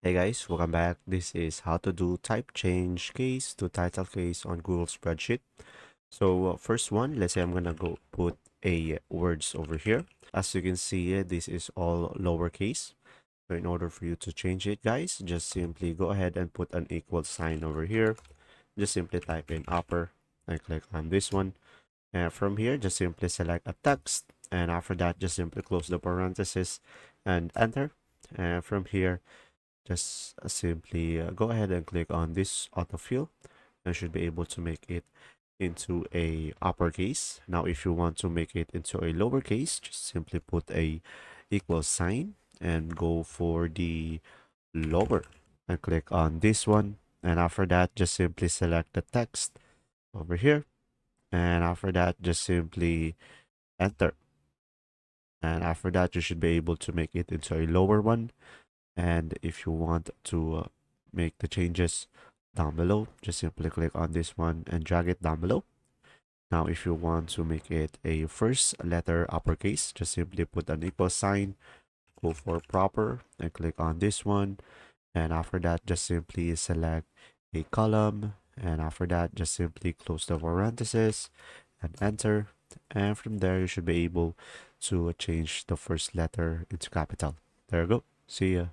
Hey guys, welcome back. This is how to do type change case to title case on Google Spreadsheet. So first one, let's say I'm gonna go put a words over here. As you can see, this is all lowercase. So in order for you to change it, guys, just simply go ahead and put an equal sign over here. Just simply type in upper and click on this one. And from here, just simply select a text. And after that, just simply close the parenthesis and enter. And from here, just simply go ahead and click on this autofill and should be able to make it into a uppercase. Now if you want to make it into a lowercase, just simply put a equal sign and go for the lower and click on this one, and after that just simply select the text over here, and after that just simply enter, and after that you should be able to make it into a lower one. And if you want to make the changes down below, just simply click on this one and drag it down below. Now, if you want to make it a first letter uppercase, just simply put an equal sign, go for proper, and click on this one. And after that, just simply select a column. And after that, just simply close the parenthesis and enter. And from there, you should be able to change the first letter into capital. There you go. See ya.